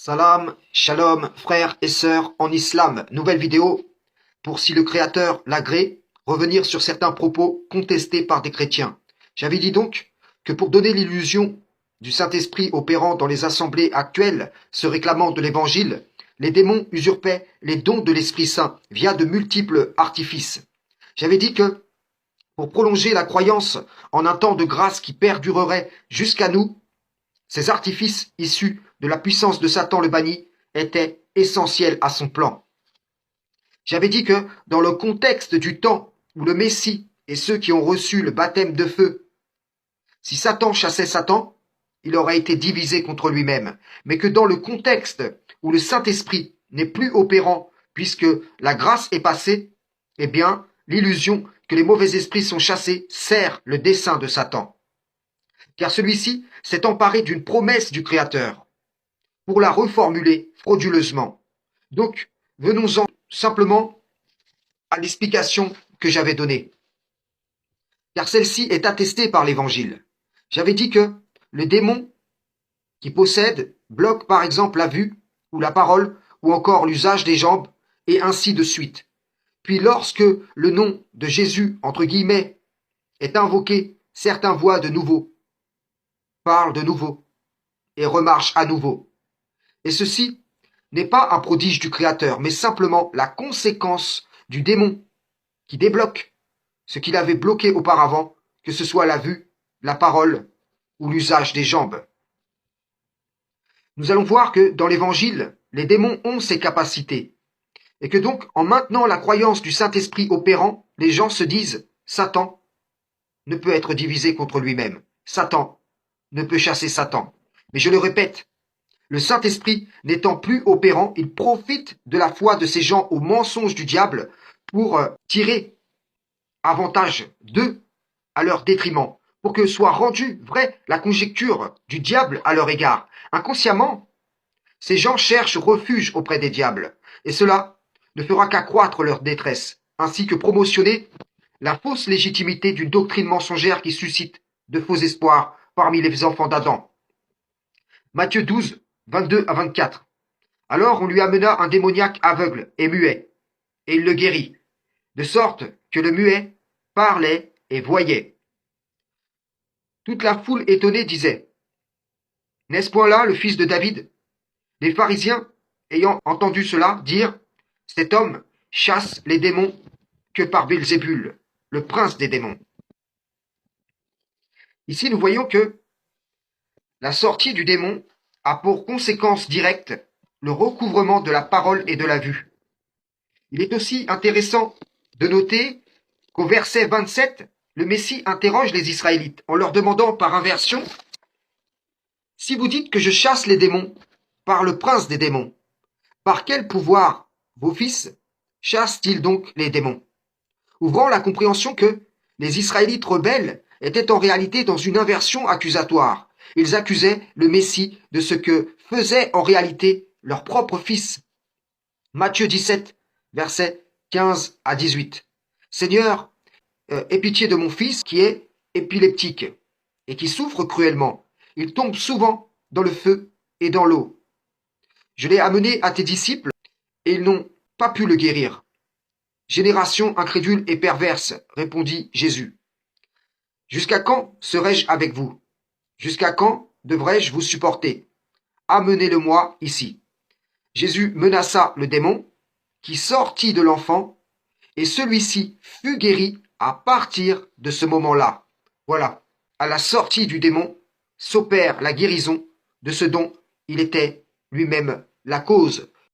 Salam, shalom, frères et sœurs en islam. Nouvelle vidéo pour, si le Créateur l'agrée, revenir sur certains propos contestés par des chrétiens. J'avais dit donc que pour donner l'illusion du Saint-Esprit opérant dans les assemblées actuelles, se réclamant de l'Évangile, les démons usurpaient les dons de l'Esprit Saint via de multiples artifices. J'avais dit que pour prolonger la croyance en un temps de grâce qui perdurerait jusqu'à nous, ces artifices issus de la puissance de Satan le banni étaient essentiels à son plan. J'avais dit que dans le contexte du temps où le Messie et ceux qui ont reçu le baptême de feu, si Satan chassait Satan, il aurait été divisé contre lui-même, mais que dans le contexte où le Saint-Esprit n'est plus opérant puisque la grâce est passée, eh bien, l'illusion que les mauvais esprits sont chassés sert le dessein de Satan. Car celui-ci s'est emparé d'une promesse du Créateur pour la reformuler frauduleusement. Donc, venons-en simplement à l'explication que j'avais donnée. Car celle-ci est attestée par l'Évangile. J'avais dit que le démon qui possède bloque par exemple la vue ou la parole ou encore l'usage des jambes et ainsi de suite. Puis lorsque le nom de Jésus, entre guillemets, est invoqué, certains voient de nouveau, parlent de nouveau et remarchent à nouveau. Et ceci n'est pas un prodige du Créateur, mais simplement la conséquence du démon qui débloque ce qu'il avait bloqué auparavant, que ce soit la vue, la parole ou l'usage des jambes. Nous allons voir que dans l'Évangile, les démons ont ces capacités, et que donc, en maintenant la croyance du Saint-Esprit opérant, les gens se disent « Satan ne peut être divisé contre lui-même. Satan ne peut chasser Satan. » Mais je le répète, le Saint-Esprit n'étant plus opérant, il profite de la foi de ces gens au mensonge du diable pour tirer avantage d'eux à leur détriment, pour que soit rendue vraie la conjecture du diable à leur égard. Inconsciemment, ces gens cherchent refuge auprès des diables, et cela ne fera qu'accroître leur détresse, ainsi que promotionner la fausse légitimité d'une doctrine mensongère qui suscite de faux espoirs parmi les enfants d'Adam. Matthieu 12, 22 à 24. Alors on lui amena un démoniaque aveugle et muet, et il le guérit, de sorte que le muet parlait et voyait. Toute la foule étonnée disait, « N'est-ce point là le fils de David ?» Les pharisiens, ayant entendu cela, dirent, « Cet homme chasse les démons que par Belzébul, le prince des démons. » Ici, nous voyons que la sortie du démon a pour conséquence directe le recouvrement de la parole et de la vue. Il est aussi intéressant de noter qu'au verset 27, le Messie interroge les Israélites en leur demandant par inversion « Si vous dites que je chasse les démons par le prince des démons, par quel pouvoir vos fils chassent-ils donc les démons ?» Ouvrant la compréhension que les Israélites rebelles étaient en réalité dans une inversion accusatoire. Ils accusaient le Messie de ce que faisaient en réalité leurs propres fils. Matthieu 17, versets 15 à 18. Seigneur, aie pitié de mon fils qui est épileptique et qui souffre cruellement. Il tombe souvent dans le feu et dans l'eau. Je l'ai amené à tes disciples et ils n'ont pas pu le guérir. Génération incrédule et perverse, répondit Jésus. Jusqu'à quand serai-je avec vous? Jusqu'à quand devrais-je vous supporter? Amenez-le-moi ici. Jésus menaça le démon, qui sortit de l'enfant, et celui-ci fut guéri à partir de ce moment-là. Voilà, à la sortie du démon s'opère la guérison de ce dont il était lui-même la cause.